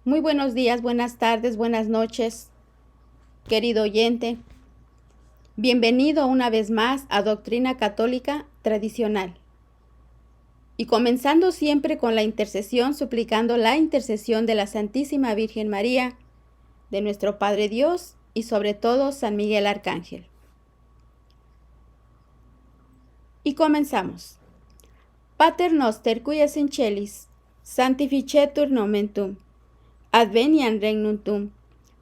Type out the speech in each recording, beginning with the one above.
Muy buenos días, buenas tardes, buenas noches, querido oyente. Bienvenido una vez más a Doctrina Católica Tradicional. Y comenzando siempre con la intercesión, suplicando la intercesión de la Santísima Virgen María, de nuestro Padre Dios y sobre todo San Miguel Arcángel. Y comenzamos. Pater noster qui es in celis, sanctificetur nomen tuum, adveniat regnum tuum,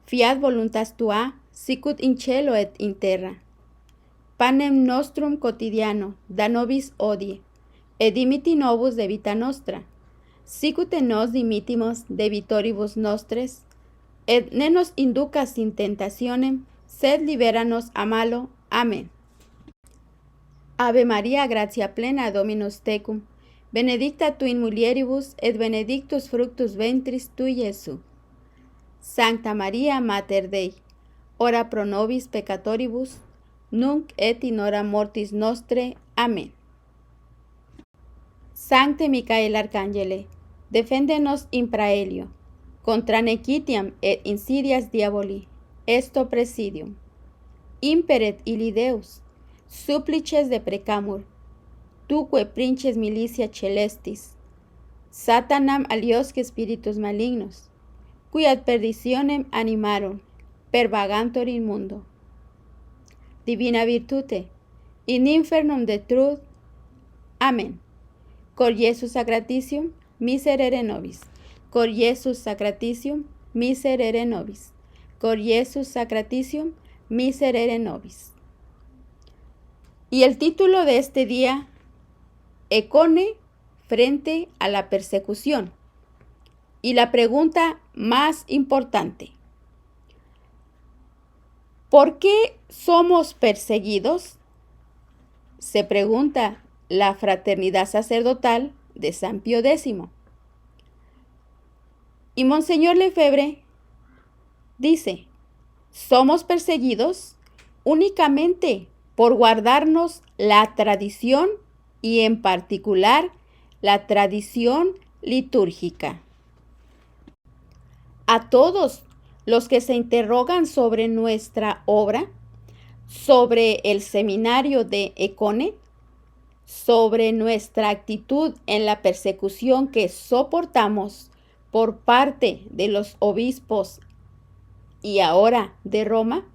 fiat voluntas tua, sicut in cielo et in terra. Panem nostrum quotidiano, da nobis hodie, et dimiti nobis debita nostra, sicut nos dimittimus debitoribus nostres, et ne nos inducas in tentationem, sed libera-nos a malo. Amén. Ave María, gratia plena, Dominus tecum, benedicta tu in mulieribus, et benedictus fructus ventris tui, Iesus. Sancta María, Mater Dei, ora pro nobis peccatoribus, nunc et in hora mortis nostre. Amén. Sancte Micael Arcangele, defende-nos in praelio, contra nequitiam et insidias diaboli, esto presidium. Imperet illi Deus, supplices deprecamur, tuque princes milicia celestis, Satanam aliosque spiritus malignos, qui ad perditionem animarum, per vagantur in mundo. Divina virtute, in infernum detruit. Amén. Cor Iesus sacratitium, miserere nobis. Cor Iesus sacratitium, miserere nobis. Cor Iesus sacratitium, miserere nobis. Y el título de este día, Econe frente a la persecución. Y la pregunta más importante, ¿por qué somos perseguidos? Se pregunta la Fraternidad Sacerdotal de San Pío X. Y Monseñor Lefebvre dice, somos perseguidos únicamente por guardarnos la tradición y en particular la tradición litúrgica. A todos los que se interrogan sobre nuestra obra, sobre el seminario de Econe, sobre nuestra actitud en la persecución que soportamos por parte de los obispos y ahora de Roma,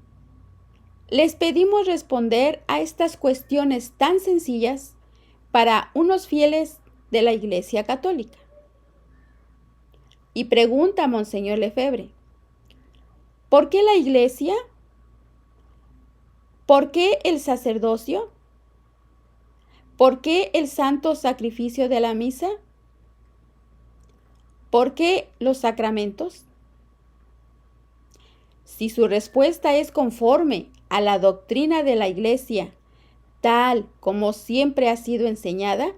les pedimos responder a estas cuestiones tan sencillas para unos fieles de la Iglesia Católica. Y pregunta Monseñor Lefebvre, ¿por qué la Iglesia? ¿Por qué el sacerdocio? ¿Por qué el santo sacrificio de la misa? ¿Por qué los sacramentos? Si su respuesta es conforme a la doctrina de la Iglesia, tal como siempre ha sido enseñada,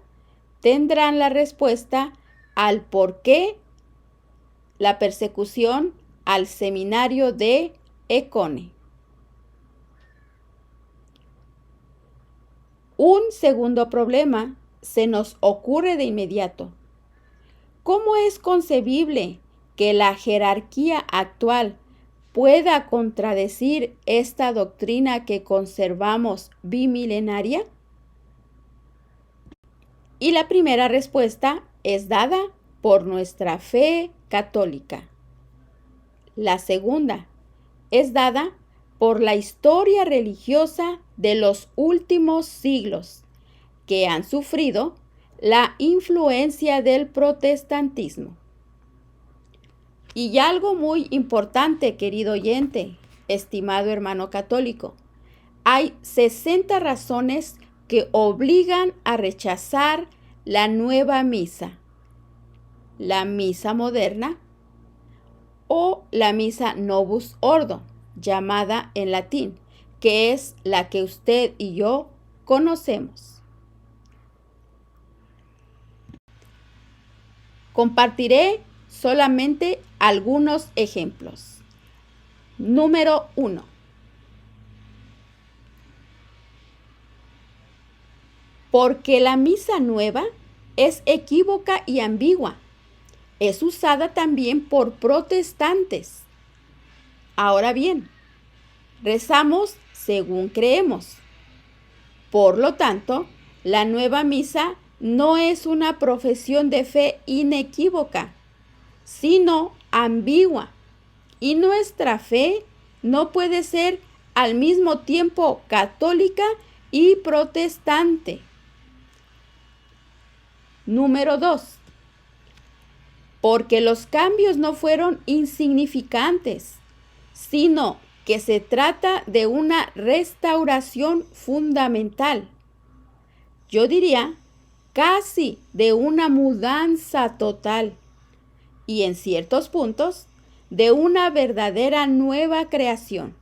tendrán la respuesta al por qué la persecución al seminario de Econe. Un segundo problema se nos ocurre de inmediato. ¿Cómo es concebible que la jerarquía actual pueda contradecir esta doctrina que conservamos bimilenaria? Y la primera respuesta es dada por nuestra fe católica. La segunda es dada por la historia religiosa de los últimos siglos, que han sufrido la influencia del protestantismo. Y algo muy importante, querido oyente, estimado hermano católico, hay 60 razones que obligan a rechazar la nueva misa, la misa moderna o la misa Novus Ordo, llamada en latín, que es la que usted y yo conocemos. Compartiré solamente algunos ejemplos. Número 1. Porque la misa nueva es equívoca y ambigua, es usada también por protestantes. Ahora bien, rezamos según creemos. Por lo tanto, la nueva misa no es una profesión de fe inequívoca, sino ambigua. Y nuestra fe no puede ser al mismo tiempo católica y protestante. Número 2. Porque los cambios no fueron insignificantes, sino que se trata de una restauración fundamental. Yo diría casi de una mudanza total y en ciertos puntos de una verdadera nueva creación.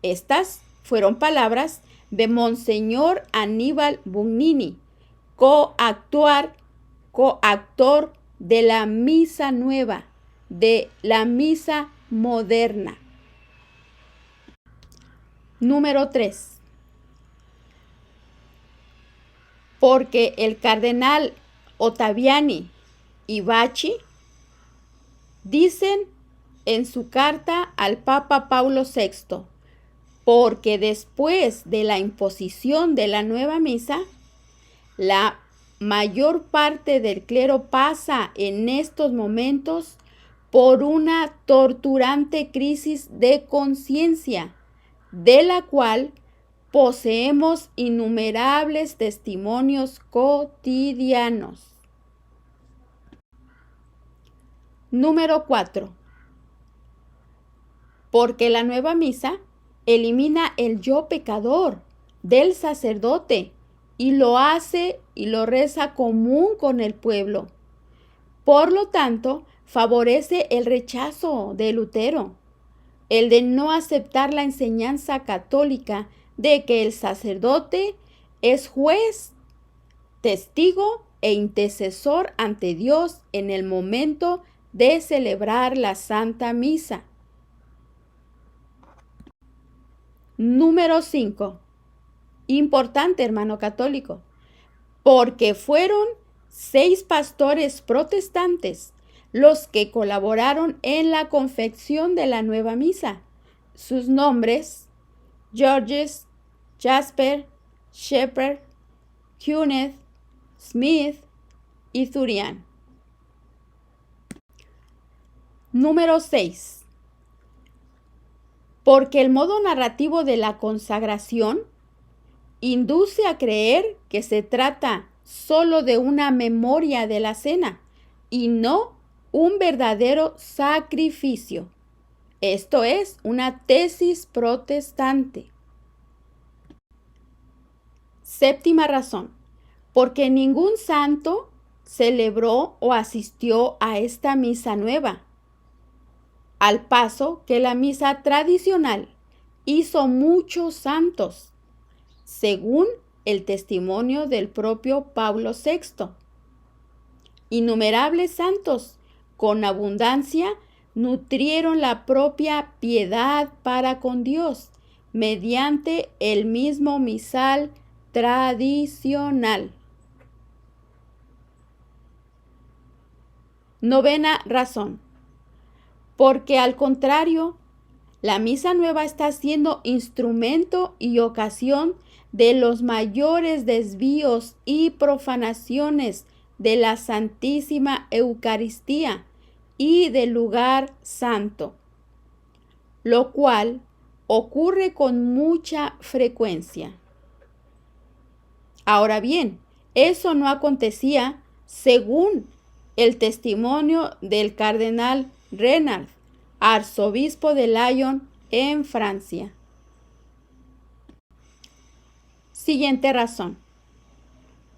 Estas fueron palabras de Monseñor Aníbal Bugnini, coactor de la misa nueva, de la misa moderna. Número 3. Porque el cardenal Ottaviani y Bacci dicen en su carta al Papa Paulo VI, porque después de la imposición de la nueva misa, la mayor parte del clero pasa en estos momentos por una torturante crisis de conciencia, de la cual poseemos innumerables testimonios cotidianos. Número 4. Porque la nueva misa elimina el yo pecador del sacerdote y lo hace y lo reza común con el pueblo. Por lo tanto, favorece el rechazo de Lutero, el de no aceptar la enseñanza católica de que el sacerdote es juez, testigo e intercesor ante Dios en el momento de celebrar la Santa Misa. Número 5. Importante, hermano católico, porque fueron 6 pastores protestantes los que colaboraron en la confección de la nueva misa. Sus nombres: Georges, Jasper, Shepherd, Cuneth, Smith y Zurian. Número 6. Porque el modo narrativo de la consagración induce a creer que se trata solo de una memoria de la cena y no un verdadero sacrificio. Esto es una tesis protestante. Séptima razón. Porque ningún santo celebró o asistió a esta misa nueva, al paso que la misa tradicional hizo muchos santos, según el testimonio del propio Pablo VI. Innumerables santos con abundancia nutrieron la propia piedad para con Dios mediante el mismo misal tradicional. Novena razón. Porque al contrario, la misa nueva está siendo instrumento y ocasión de los mayores desvíos y profanaciones de la Santísima Eucaristía y del lugar santo, lo cual ocurre con mucha frecuencia. Ahora bien, eso no acontecía según el testimonio del cardenal Renard, arzobispo de Lyon en Francia. Siguiente razón.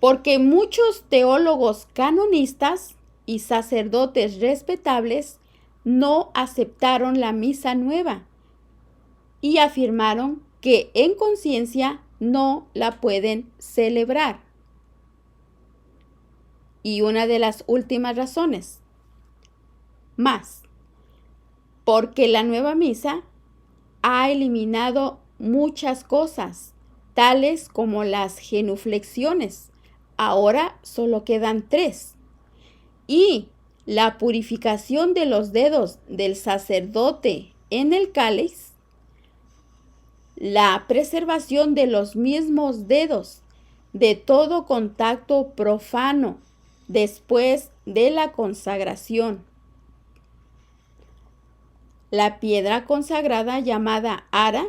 Porque muchos teólogos canonistas y sacerdotes respetables no aceptaron la misa nueva y afirmaron que en conciencia no la pueden celebrar. Y una de las últimas razones, más, porque la nueva misa ha eliminado muchas cosas, tales como las genuflexiones. Ahora solo quedan 3. Y la purificación de los dedos del sacerdote en el cáliz, la preservación de los mismos dedos de todo contacto profano después de la consagración, la piedra consagrada llamada ara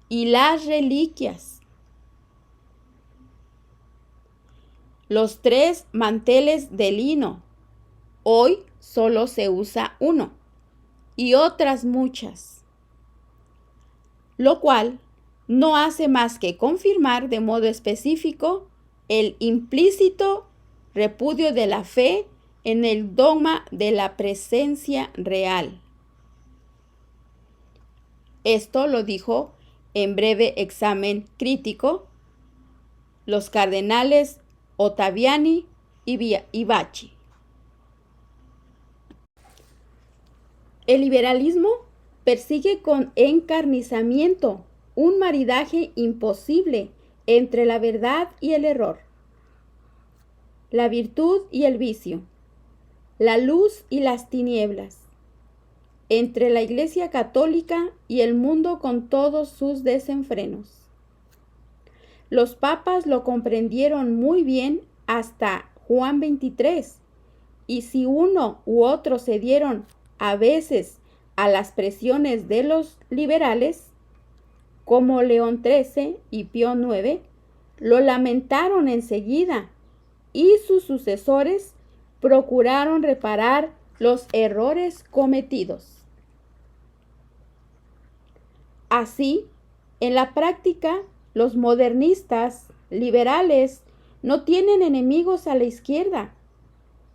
y las reliquias, los 3 manteles de lino, hoy solo se usa uno, y otras muchas, lo cual no hace más que confirmar de modo específico el implícito repudio de la fe en el dogma de la presencia real. Esto lo dijo en breve examen crítico los cardenales Ottaviani y Bacci. El liberalismo persigue con encarnizamiento un maridaje imposible entre la verdad y el error, la virtud y el vicio, la luz y las tinieblas, entre la Iglesia Católica y el mundo con todos sus desenfrenos. Los papas lo comprendieron muy bien hasta Juan XXIII, y si uno u otro cedieron a veces a las presiones de los liberales, como León XIII y Pío IX, lo lamentaron enseguida, y sus sucesores procuraron reparar los errores cometidos. Así, en la práctica, los modernistas liberales no tienen enemigos a la izquierda,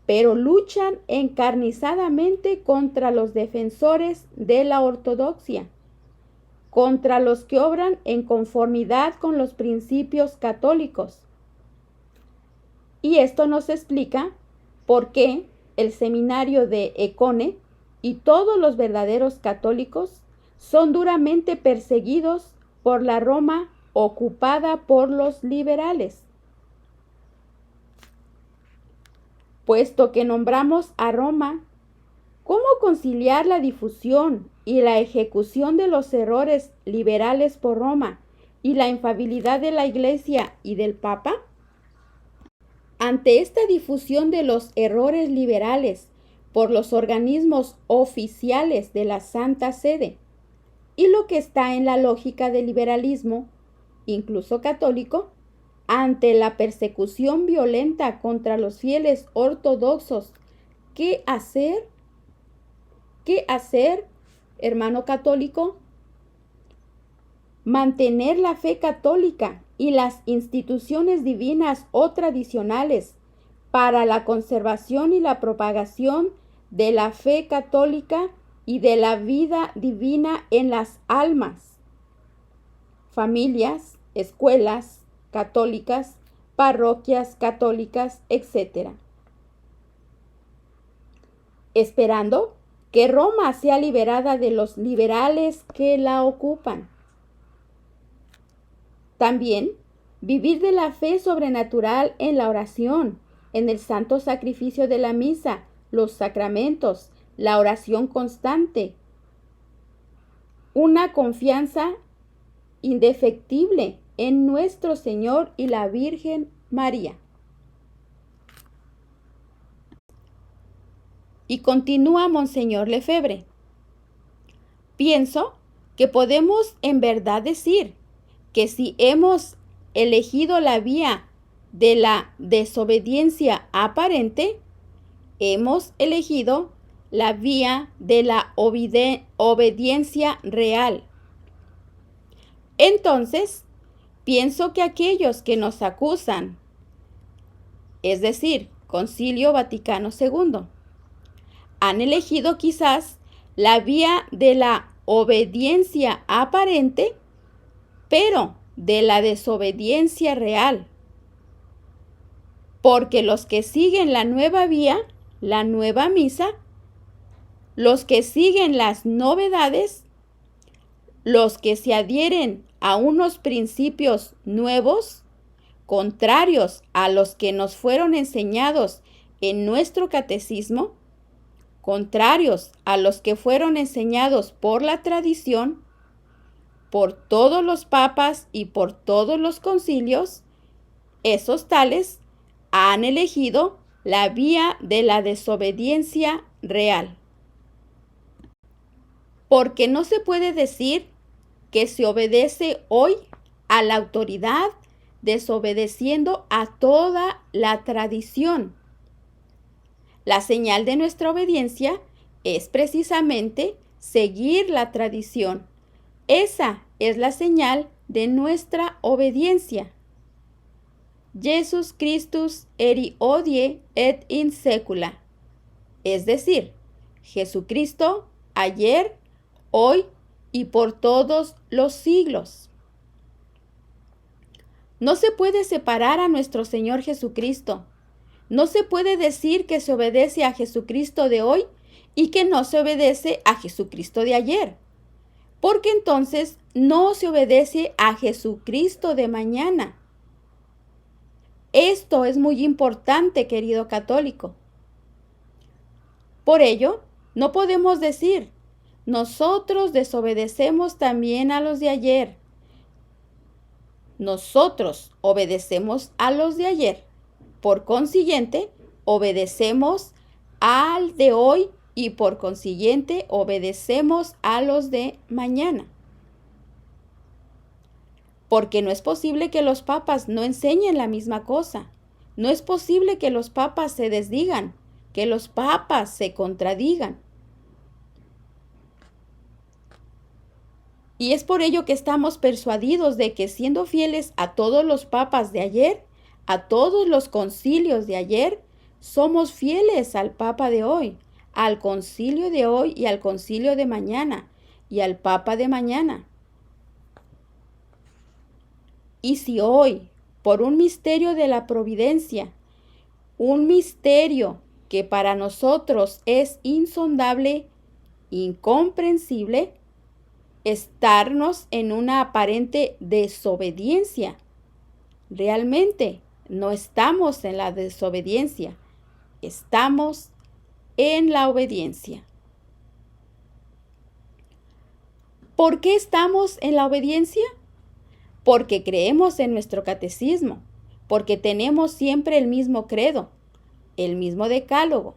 pero luchan encarnizadamente contra los defensores de la ortodoxia, contra los que obran en conformidad con los principios católicos. Y esto nos explica por qué el seminario de Econe y todos los verdaderos católicos son duramente perseguidos por la Roma ocupada por los liberales. Puesto que nombramos a Roma, ¿cómo conciliar la difusión y la ejecución de los errores liberales por Roma y la infalibilidad de la Iglesia y del Papa? Ante esta difusión de los errores liberales por los organismos oficiales de la Santa Sede, y lo que está en la lógica del liberalismo, incluso católico, ante la persecución violenta contra los fieles ortodoxos, ¿qué hacer? ¿Qué hacer, hermano católico? Mantener la fe católica y las instituciones divinas o tradicionales para la conservación y la propagación de la fe católica y de la vida divina en las almas, familias, escuelas católicas, parroquias católicas, etc. Esperando que Roma sea liberada de los liberales que la ocupan. También vivir de la fe sobrenatural en la oración, en el santo sacrificio de la misa, los sacramentos, la oración constante, una confianza indefectible en nuestro Señor y la Virgen María. Y continúa Monseñor Lefebvre. Pienso que podemos en verdad decir que si hemos elegido la vía de la desobediencia aparente, hemos elegido la vía de la obediencia real. Entonces, pienso que aquellos que nos acusan, es decir, Concilio Vaticano II, han elegido quizás la vía de la obediencia aparente, pero de la desobediencia real. Porque los que siguen la nueva vía, la nueva misa, los que siguen las novedades, los que se adhieren a unos principios nuevos, contrarios a los que nos fueron enseñados en nuestro catecismo, contrarios a los que fueron enseñados por la tradición, por todos los papas y por todos los concilios, esos tales han elegido la vía de la desobediencia real. Porque no se puede decir que se obedece hoy a la autoridad desobedeciendo a toda la tradición. La señal de nuestra obediencia es precisamente seguir la tradición. Esa es la señal de nuestra obediencia. Jesus Christus eri hodie et in secula. Es decir, Jesucristo ayer, hoy y por todos los siglos. No se puede separar a nuestro Señor Jesucristo. No se puede decir que se obedece a Jesucristo de hoy y que no se obedece a Jesucristo de ayer, porque entonces no se obedece a Jesucristo de mañana. Esto es muy importante, querido católico. Por ello, no podemos decir, nosotros desobedecemos también a los de ayer. Nosotros obedecemos a los de ayer. Por consiguiente, obedecemos al de hoy y por consiguiente obedecemos a los de mañana. Porque no es posible que los papas no enseñen la misma cosa. No es posible que los papas se desdigan, que los papas se contradigan. Y es por ello que estamos persuadidos de que siendo fieles a todos los papas de ayer, a todos los concilios de ayer, somos fieles al papa de hoy, al concilio de hoy y al concilio de mañana, y al papa de mañana. Y si hoy, por un misterio de la providencia, un misterio que para nosotros es insondable, incomprensible, estarnos en una aparente desobediencia, realmente no estamos en la desobediencia, estamos en la obediencia. ¿Por qué estamos en la obediencia? Porque creemos en nuestro catecismo, porque tenemos siempre el mismo credo, el mismo decálogo,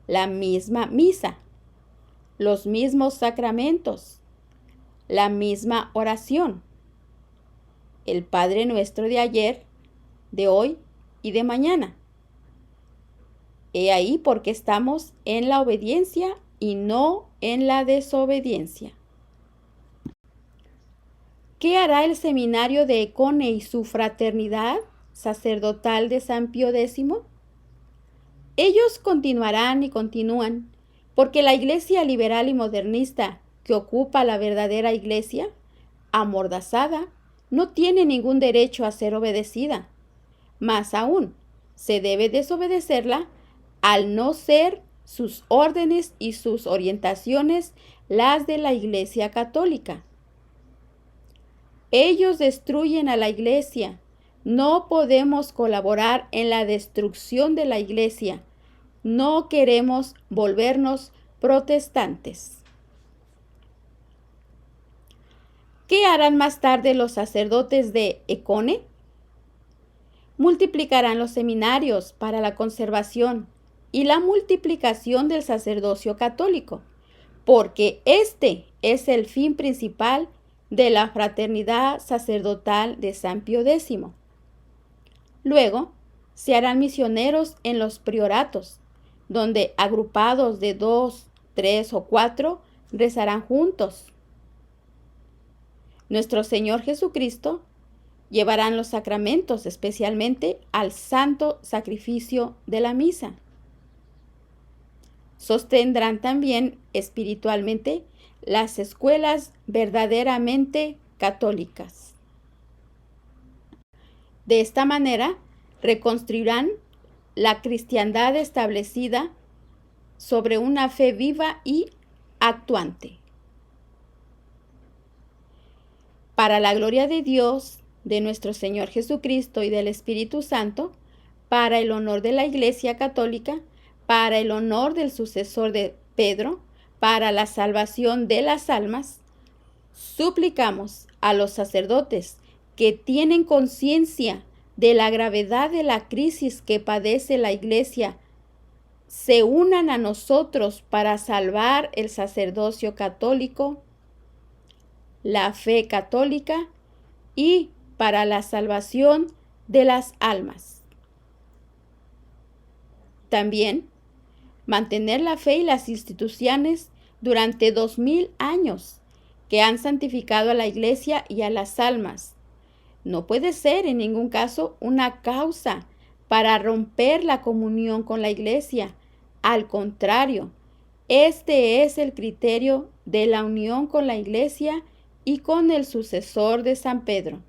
la misma misa, los mismos sacramentos, la misma oración, el Padre Nuestro de ayer, de hoy y de mañana. He ahí porque estamos en la obediencia y no en la desobediencia. ¿Qué hará el seminario de Econe y su fraternidad sacerdotal de San Pío X? Ellos continuarán y continúan, porque la iglesia liberal y modernista que ocupa la verdadera iglesia, amordazada, no tiene ningún derecho a ser obedecida. Más aún, se debe desobedecerla al no ser sus órdenes y sus orientaciones las de la Iglesia Católica. Ellos destruyen a la Iglesia. No podemos colaborar en la destrucción de la Iglesia. No queremos volvernos protestantes. ¿Qué harán más tarde los sacerdotes de Econe? Multiplicarán los seminarios para la conservación y la multiplicación del sacerdocio católico, porque este es el fin principal de la fraternidad sacerdotal de San Pío X. Luego, se harán misioneros en los prioratos, donde agrupados de 2, 3 o 4 rezarán juntos. Nuestro Señor Jesucristo llevarán los sacramentos, especialmente al santo sacrificio de la misa. Sostendrán también espiritualmente las escuelas verdaderamente católicas. De esta manera, reconstruirán la cristiandad establecida sobre una fe viva y actuante. Para la gloria de Dios, de nuestro Señor Jesucristo y del Espíritu Santo, para el honor de la Iglesia Católica, para el honor del sucesor de Pedro para la salvación de las almas, suplicamos a los sacerdotes que tienen conciencia de la gravedad de la crisis que padece la Iglesia, se unan a nosotros para salvar el sacerdocio católico, la fe católica y para la salvación de las almas. También mantener la fe y las instituciones durante 2000 años que han santificado a la Iglesia y a las almas. No puede ser en ningún caso una causa para romper la comunión con la Iglesia. Al contrario, este es el criterio de la unión con la Iglesia y con el sucesor de San Pedro.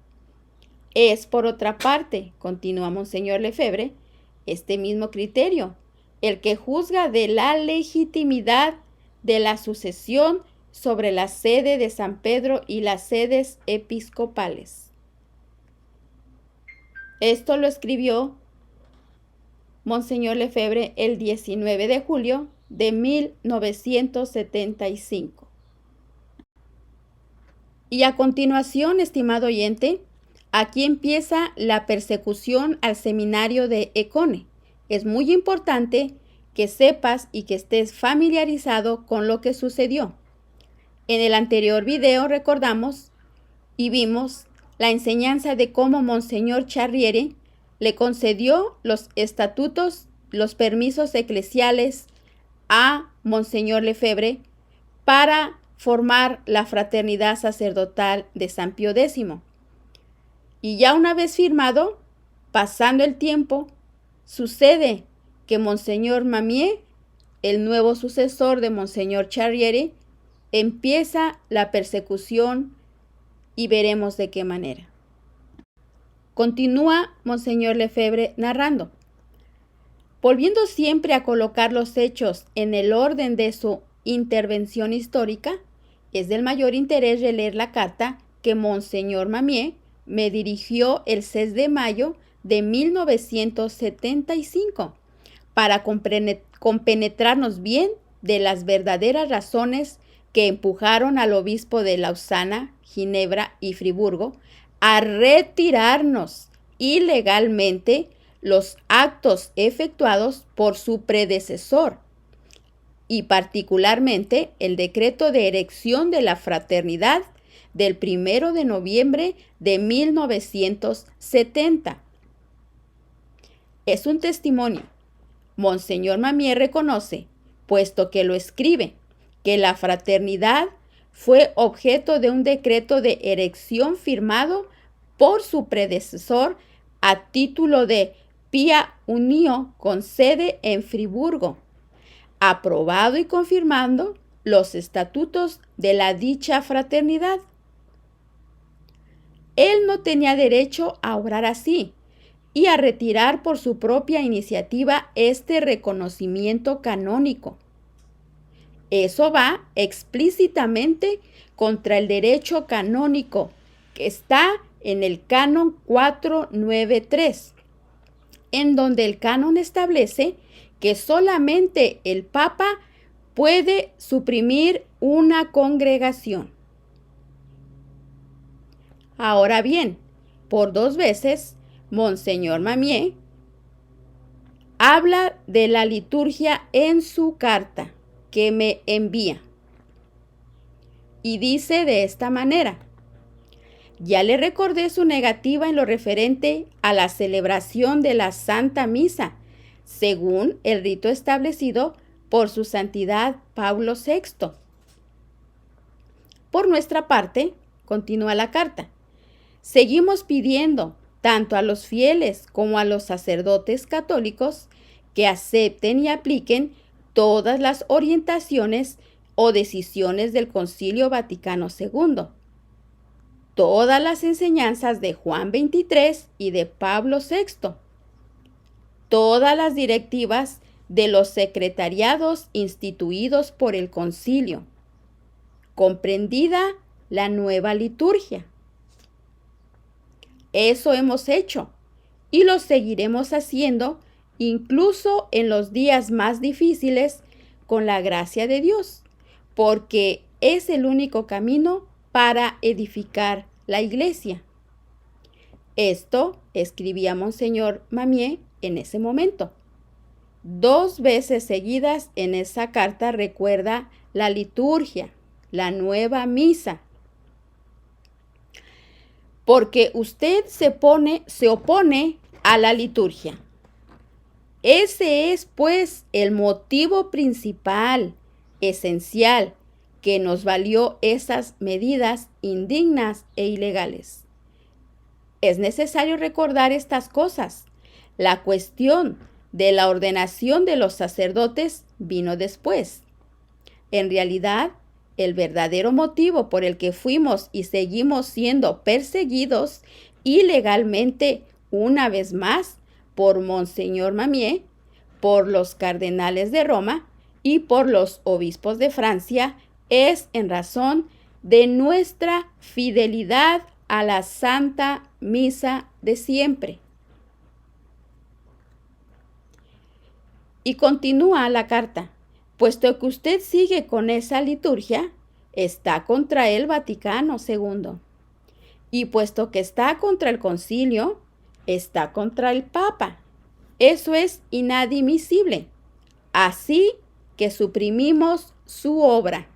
Es, por otra parte, continúa Monseñor Lefebvre, este mismo criterio, el que juzga de la legitimidad de la sucesión sobre la sede de San Pedro y las sedes episcopales. Esto lo escribió Monseñor Lefebvre el 19 de julio de 1975. Y a continuación, estimado oyente, aquí empieza la persecución al seminario de Econe. Es muy importante que sepas y que estés familiarizado con lo que sucedió. En el anterior video recordamos y vimos la enseñanza de cómo Monseñor Charriere le concedió los estatutos, los permisos eclesiales a Monseñor Lefebvre para formar la fraternidad sacerdotal de San Pío X. Y ya una vez firmado, pasando el tiempo, sucede que Monseñor Mamié, el nuevo sucesor de Monseñor Charriere, empieza la persecución y veremos de qué manera. Continúa Monseñor Lefebvre narrando. Volviendo siempre a colocar los hechos en el orden de su intervención histórica, es del mayor interés releer la carta que Monseñor Mamié me dirigió el 6 de mayo de 1975 para compenetrarnos bien de las verdaderas razones que empujaron al obispo de Lausana, Ginebra y Friburgo a retirarnos ilegalmente los actos efectuados por su predecesor y particularmente el decreto de erección de la fraternidad del 1 de noviembre de 1970. Es un testimonio. Monseñor Mamié reconoce, puesto que lo escribe, que la fraternidad fue objeto de un decreto de erección firmado por su predecesor a título de Pía Unio con sede en Friburgo, aprobado y confirmando los estatutos de la dicha fraternidad. Él no tenía derecho a obrar así y a retirar por su propia iniciativa este reconocimiento canónico. Eso va explícitamente contra el derecho canónico que está en el canon 493, en donde el canon establece que solamente el Papa puede suprimir una congregación. Ahora bien, por 2 veces, Monseñor Mamié habla de la liturgia en su carta que me envía. Y dice de esta manera: ya le recordé su negativa en lo referente a la celebración de la Santa Misa, según el rito establecido por su santidad Pablo VI. Por nuestra parte, continúa la carta, seguimos pidiendo tanto a los fieles como a los sacerdotes católicos que acepten y apliquen todas las orientaciones o decisiones del Concilio Vaticano II, todas las enseñanzas de Juan XXIII y de Pablo VI, todas las directivas de los secretariados instituidos por el concilio, comprendida la nueva liturgia. Eso hemos hecho y lo seguiremos haciendo incluso en los días más difíciles, con la gracia de Dios, porque es el único camino para edificar la iglesia. Esto escribía Monseñor Mamié en ese momento. 2 veces seguidas en esa carta recuerda la liturgia, la nueva misa. Porque usted se opone a la liturgia. Ese es, pues, el motivo principal, esencial, que nos valió esas medidas indignas e ilegales. Es necesario recordar estas cosas. La cuestión de la ordenación de los sacerdotes vino después. En realidad, el verdadero motivo por el que fuimos y seguimos siendo perseguidos ilegalmente una vez más por Monseñor Mamié, por los cardenales de Roma y por los obispos de Francia es en razón de nuestra fidelidad a la Santa Misa de siempre. Y continúa la carta. Puesto que usted sigue con esa liturgia, está contra el Vaticano II. Y puesto que está contra el concilio, está contra el Papa. Eso es inadmisible. Así que suprimimos su obra.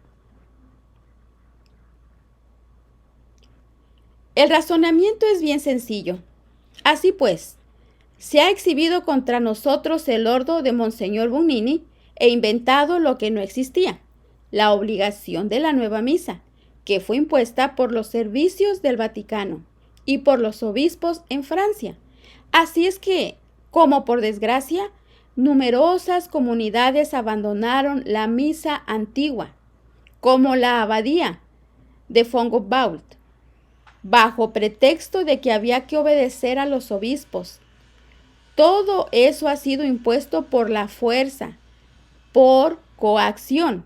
El razonamiento es bien sencillo. Así pues, se ha exhibido contra nosotros el ordo de Monseñor Bugnini e inventado lo que no existía, la obligación de la nueva misa, que fue impuesta por los servicios del Vaticano y por los obispos en Francia. Así es que, como por desgracia, numerosas comunidades abandonaron la misa antigua, como la abadía de Fongobault, bajo pretexto de que había que obedecer a los obispos. Todo eso ha sido impuesto por la fuerza, por coacción.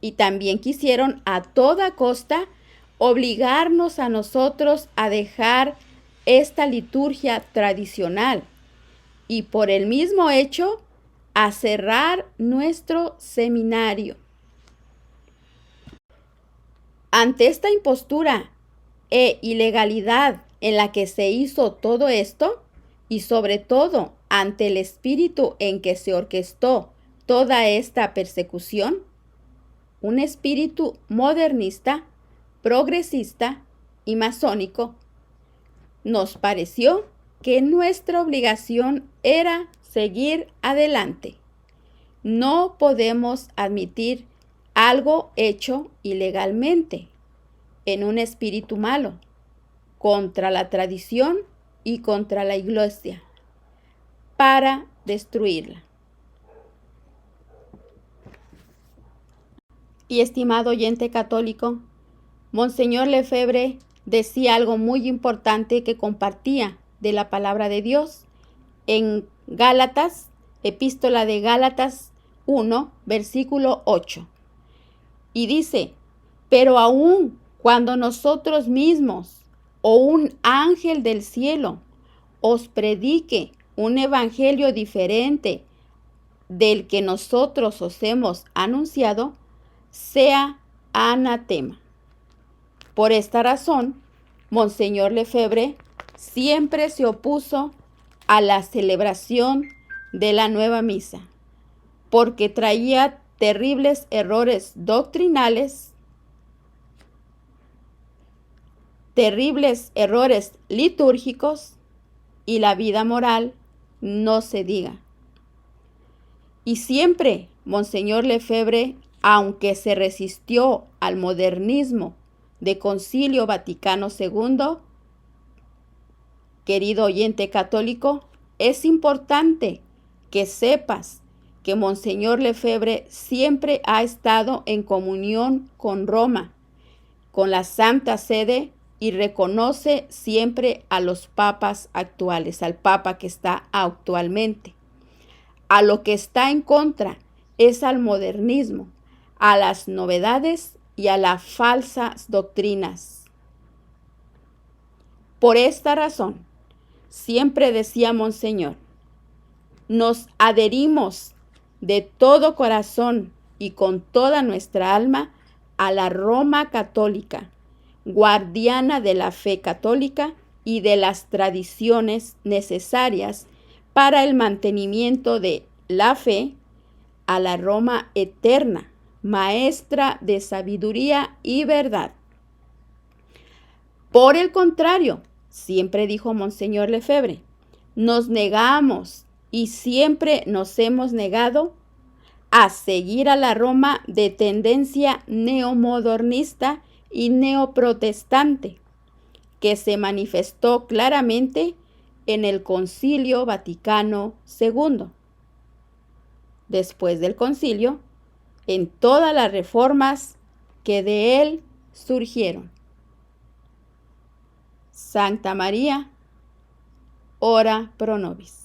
Y también quisieron a toda costa obligarnos a nosotros a dejar esta liturgia tradicional y por el mismo hecho a cerrar nuestro seminario. Ante esta impostura e ilegalidad en la que se hizo todo esto, y sobre todo ante el espíritu en que se orquestó toda esta persecución, un espíritu modernista, progresista y masónico, nos pareció que nuestra obligación era seguir adelante. No podemos admitir algo hecho ilegalmente, en un espíritu malo, contra la tradición y contra la iglesia, para destruirla. Y estimado oyente católico, Monseñor Lefebvre decía algo muy importante que compartía de la palabra de Dios en Gálatas, epístola de Gálatas 1, versículo 8. Y dice, pero aún cuando nosotros mismos o un ángel del cielo os predique un evangelio diferente del que nosotros os hemos anunciado, sea anatema. Por esta razón, Monseñor Lefebvre siempre se opuso a la celebración de la nueva misa, porque traía terribles errores doctrinales, terribles errores litúrgicos y la vida moral no se diga. Y siempre Monseñor Lefebvre, aunque se resistió al modernismo de Concilio Vaticano II, querido oyente católico, es importante que sepas que Monseñor Lefebvre siempre ha estado en comunión con Roma, con la Santa Sede, y reconoce siempre a los papas actuales, al papa que está actualmente. A lo que está en contra es al modernismo, a las novedades y a las falsas doctrinas. Por esta razón, siempre decía Monseñor, nos adherimos de todo corazón y con toda nuestra alma a la Roma católica, guardiana de la fe católica y de las tradiciones necesarias para el mantenimiento de la fe, a la Roma eterna, maestra de sabiduría y verdad. Por el contrario, siempre dijo Monseñor Lefebvre, nos negamos y siempre nos hemos negado a seguir a la Roma de tendencia neomodernista y neoprotestante, que se manifestó claramente en el Concilio Vaticano II. Después del concilio, en todas las reformas que de él surgieron. Santa María, ora pro nobis.